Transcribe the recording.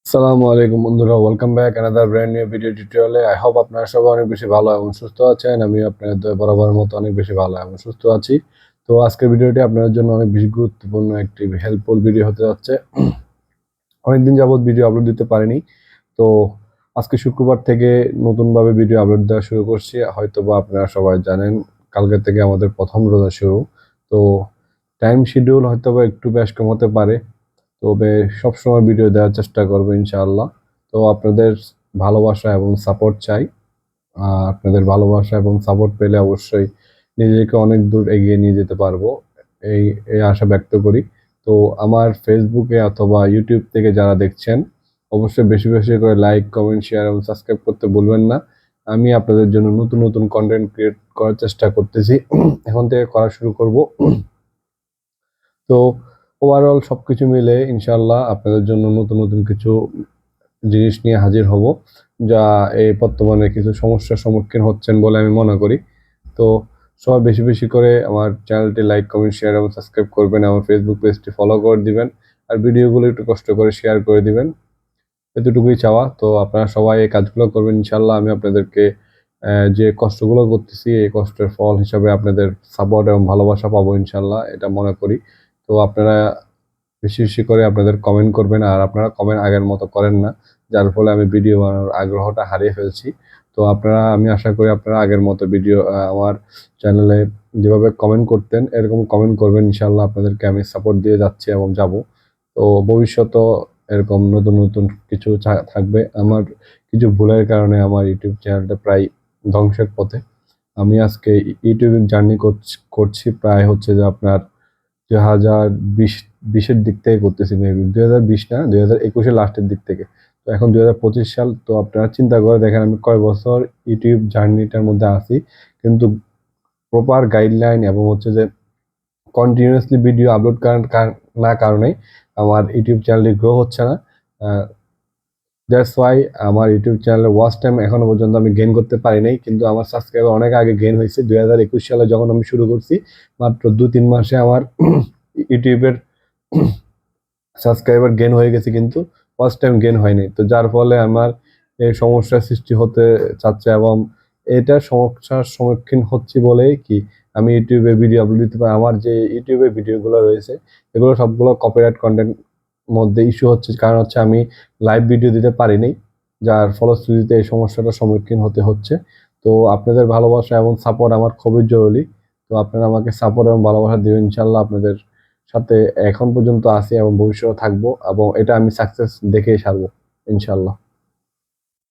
আসসালামু আলাইকুম বন্ধুরা, welcome back another brand new video টিউটোরিয়ালে। আই হোপ আপনারা সবাই অনেক বেশি ভালো এবং সুস্থ আছেন। আমি আপনাদের দয়া বরাবর মতো অনেক বেশি ভালো এবং সুস্থ আছি। তো আজকের ভিডিওটি আপনাদের জন্য অনেক বেশি গুরুত্বপূর্ণ একটি হেল্পফুল ভিডিও হতে যাচ্ছে। অনেকদিন যাবত ভিডিও আপলোড দিতে পারিনি, তো আজকে শুক্রবার থেকে নতুনভাবে ভিডিও আপলোড দেওয়া শুরু করছি। হয়তোবা আপনারা সবাই জানেন কালকে থেকে আমাদের প্রথম রোজা শুরু। তো টাইম শিডিউল হয়তোবা একটু বেশ কম হতে পারে, তবে সবসময় ভিডিও দেওয়ার চেষ্টা করবো ইনশাআল্লাহ। তো আপনাদের ভালোবাসা এবং সাপোর্ট চাই। আপনাদের ভালোবাসা এবং সাপোর্ট পেলে অবশ্যই নিজেকে অনেক দূর এগিয়ে নিয়ে যেতে পারবো, এই এই আশা ব্যক্ত করি। তো আমার ফেসবুকে অথবা ইউটিউব থেকে যারা দেখছেন, অবশ্যই বেশি বেশি করে লাইক, কমেন্ট, শেয়ার এবং সাবস্ক্রাইব করতে ভুলবেন না। আমি আপনাদের জন্য নতুন নতুন কন্টেন্ট ক্রিয়েট করার চেষ্টা করতেছি, এখন থেকে করা শুরু করব। তো ওভারঅল সবকিছু মিলে ইনশাআল্লাহ আপনাদের জন্য নতুন নতুন কিছু জিনিস নিয়ে হাজির হব, যা এই বর্তমানে কিছু সমস্যার সম্মুখীন হচ্ছেন বলে আমি মনে করি। তো সবাই বেশি বেশি করে আমার চ্যানেলটি লাইক, কমেন্ট, শেয়ার এবং সাবস্ক্রাইব করবেন। আমার ফেসবুক পেজটি ফলো করে দিবেন, আর ভিডিওগুলো একটু কষ্ট করে শেয়ার করে দিবেন। এতটুকুই চাওয়া। তো আপনারা সবাই এই কাজগুলো করবেন ইনশাআল্লাহ। আমি আপনাদেরকে যে কষ্টগুলো করতেছি, এই কষ্টের ফল হিসাবে আপনাদের সাপোর্ট এবং ভালোবাসা পাবো ইনশাআল্লাহ, এটা মনে করি। তো আপনারা বেশি বেশি করে আপনাদের কমেন্ট করবেন, আর আপনারা কমেন্ট আগের মতো করেন না, যার ফলে আমি ভিডিও বানানোর আগ্রহটা হারিয়ে ফেলছি। তো আমি আশা করি আপনারা আগের মতো ভিডিও আমার চ্যানেলে যেভাবে কমেন্ট করতেন এরকম কমেন্ট করবেন ইনশাআল্লাহ। আপনাদেরকে আমি সাপোর্ট দিয়ে যাচ্ছি এবং যাব। তো ভবিষ্যতেও এরকম নতুন নতুন কিছু থাকবে। আমার কিছু ভুলের কারণে আমার ইউটিউব চ্যানেলটা প্রায় ধ্বংসের পথে। আমি আজকে ইউটিউবিং জার্নি করছি প্রায় হচ্ছে যে আপনার 2020-এর দিক থেকে করতেছি, মেবি 2020 না, 2021-এর লাস্টের দিক থেকে। তো এখন 2025 সাল। তো আপনারা চিন্তা করে দেখেন আমি কয় বছর ইউটিউব জার্নিটার মধ্যে আছি, কিন্তু প্রপার গাইডলাইন এবং হচ্ছে যে কন্টিনিউয়াসলি ভিডিও আপলোড না কারণেই আমার ইউটিউব চ্যানেলটি গ্রো হচ্ছে না। দ্যাটস ওয়াই আমার ইউটিউব চ্যানেলের ওয়াচ টাইম এখনো পর্যন্ত আমি গেইন করতে পারি নাই, কিন্তু আমার সাবস্ক্রাইবার অনেক আগে গেইন হয়েছে। 2021 সালে যখন আমি শুরু করছি, মাত্র 2-3 মাসে আমার ইউটিউবের সাবস্ক্রাইবার গেইন হয়ে গেছে, কিন্তু ওয়াচ টাইম গেইন হয়নি। তো যার ফলে আমার এই সমস্যার সৃষ্টি হতে চাচ্ছে, এবং এটা সমস্যার সম্মুখীন হচ্ছি বলেই কি আমি ইউটিউবে ভিডিও আপলোড দিতে পারি। আমার যে ইউটিউবে ভিডিওগুলো রয়েছে এগুলো সবগুলো কপিরাইট কন্টেন্ট মধ্যে ইস্যু হচ্ছে, কারণ হচ্ছে আমি লাইভ ভিডিও দিতে পারিনি, যার ফলশ্রুতিতে এই সমস্যাটার সম্মুখীন হতে হচ্ছে। তো আপনাদের ভালোবাসা এবং সাপোর্ট আমার খুবই জরুরি। তো আপনারা আমাকে সাপোর্ট এবং ভালোবাসা দিবেন ইনশাআল্লাহ। আপনাদের সাথে এখন পর্যন্ত আছি এবং ভবিষ্যতে থাকবো, এবং এটা আমি সাকসেস দেখেই ছাড়বো ইনশাআল্লাহ।